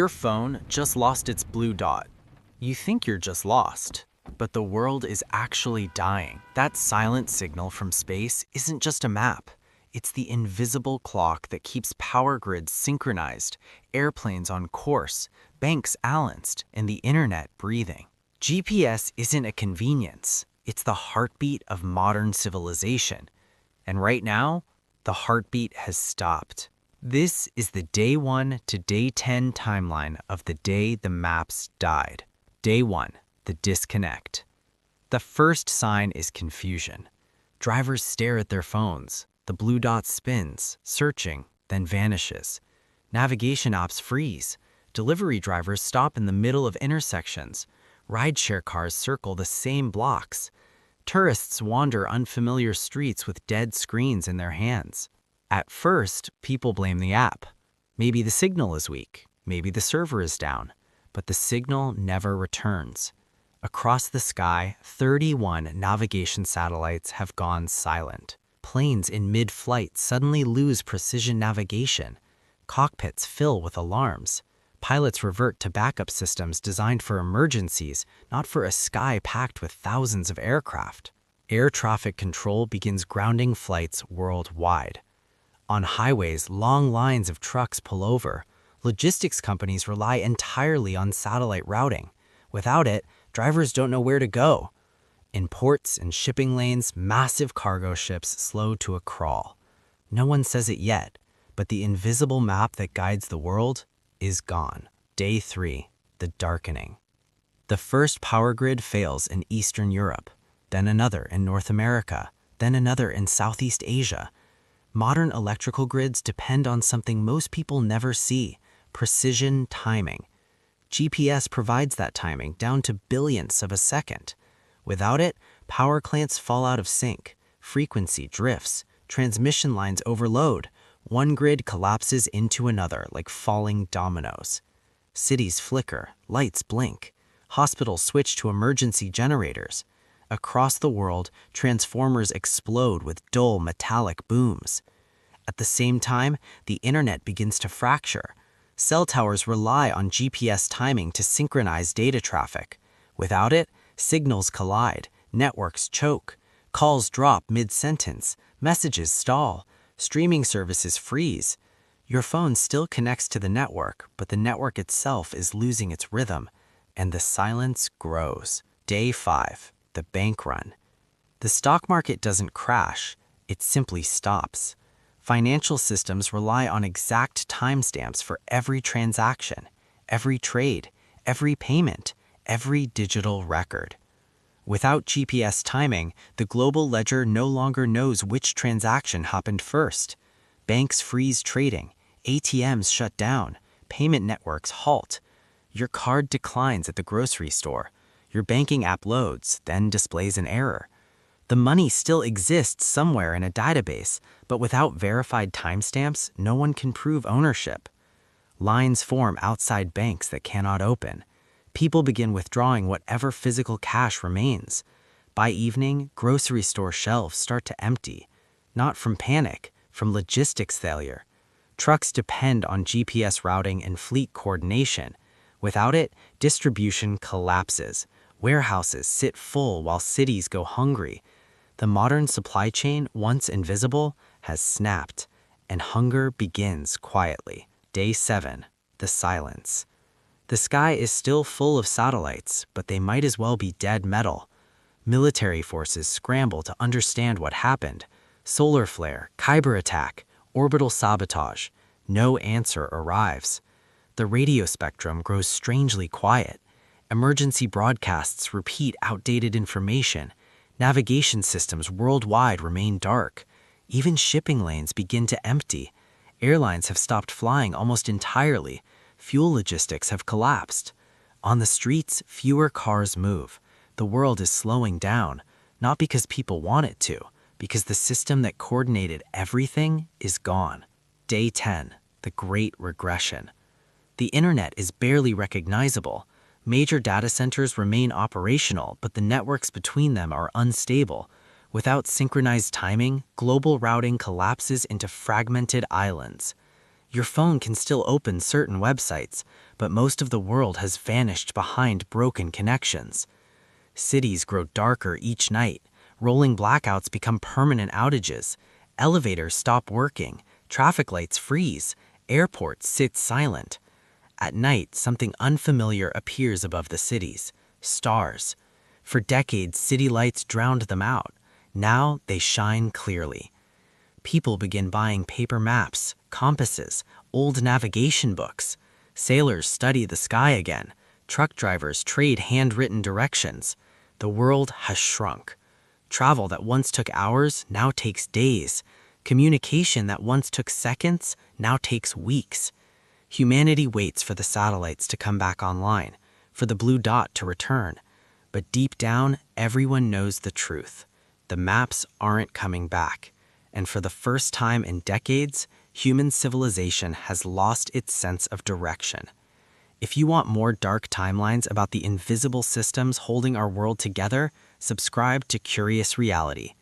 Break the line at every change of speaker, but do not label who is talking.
Your phone just lost its blue dot. You think you're just lost, but the world is actually dying. That silent signal from space isn't just a map. It's the invisible clock that keeps power grids synchronized, airplanes on course, banks balanced, and the internet breathing. GPS isn't a convenience. It's the heartbeat of modern civilization. And right now, the heartbeat has stopped. This is the day 1 to day 10 timeline of the day the maps died. Day 1, the disconnect. The first sign is confusion. Drivers stare at their phones. The blue dot spins, searching, then vanishes. Navigation apps freeze. Delivery drivers stop in the middle of intersections. Rideshare cars circle the same blocks. Tourists wander unfamiliar streets with dead screens in their hands. At first, people blame the app. Maybe the signal is weak, maybe the server is down, but the signal never returns. Across the sky, 31 navigation satellites have gone silent. Planes in mid-flight suddenly lose precision navigation. Cockpits fill with alarms. Pilots revert to backup systems designed for emergencies, not for a sky packed with thousands of aircraft. Air traffic control begins grounding flights worldwide. On highways, long lines of trucks pull over. Logistics companies rely entirely on satellite routing. Without it, drivers don't know where to go. In ports and shipping lanes, massive cargo ships slow to a crawl. No one says it yet, but the invisible map that guides the world is gone. Day 3, the darkening. The first power grid fails in Eastern Europe, then another in North America, then another in Southeast Asia. Modern electrical grids depend on something most people never see: precision timing. GPS provides that timing down to billionths of a second. Without it, power plants fall out of sync, frequency drifts, transmission lines overload, one grid collapses into another like falling dominoes. Cities flicker, lights blink, hospitals switch to emergency generators. Across the world, transformers explode with dull metallic booms. At the same time, the internet begins to fracture. Cell towers rely on GPS timing to synchronize data traffic. Without it, signals collide, networks choke, calls drop mid-sentence, messages stall, streaming services freeze. Your phone still connects to the network, but the network itself is losing its rhythm, and the silence grows. Day 5. The bank run. The stock market doesn't crash, it simply stops. Financial systems rely on exact timestamps for every transaction, every trade, every payment, every digital record. Without GPS timing, the global ledger no longer knows which transaction happened first. Banks freeze trading, ATMs shut down, payment networks halt. Your card declines at the grocery store. Your banking app loads, then displays an error. The money still exists somewhere in a database, but without verified timestamps, no one can prove ownership. Lines form outside banks that cannot open. People begin withdrawing whatever physical cash remains. By evening, grocery store shelves start to empty, not from panic, from logistics failure. Trucks depend on GPS routing and fleet coordination. Without it, distribution collapses. Warehouses sit full while cities go hungry. The modern supply chain, once invisible, has snapped, and hunger begins quietly. Day 7. The silence. The sky is still full of satellites, but they might as well be dead metal. Military forces scramble to understand what happened. Solar flare, Kyber attack, orbital sabotage. No answer arrives. The radio spectrum grows strangely quiet. Emergency broadcasts repeat outdated information. Navigation systems worldwide remain dark. Even shipping lanes begin to empty. Airlines have stopped flying almost entirely. Fuel logistics have collapsed. On the streets, fewer cars move. The world is slowing down, not because people want it to, because the system that coordinated everything is gone. Day 10. The Great Regression. The internet is barely recognizable. Major data centers remain operational, but the networks between them are unstable. Without synchronized timing, global routing collapses into fragmented islands. Your phone can still open certain websites, but most of the world has vanished behind broken connections. Cities grow darker each night. Rolling blackouts become permanent outages. Elevators stop working. Traffic lights freeze. Airports sit silent. At night, something unfamiliar appears above the cities: stars. For decades, city lights drowned them out. Now they shine clearly. People begin buying paper maps, compasses, old navigation books. Sailors study the sky again. Truck drivers trade handwritten directions. The world has shrunk. Travel that once took hours now takes days. Communication that once took seconds now takes weeks. Humanity waits for the satellites to come back online, for the blue dot to return. But deep down, everyone knows the truth. The maps aren't coming back. And for the first time in decades, human civilization has lost its sense of direction. If you want more dark timelines about the invisible systems holding our world together, subscribe to Curious Reality.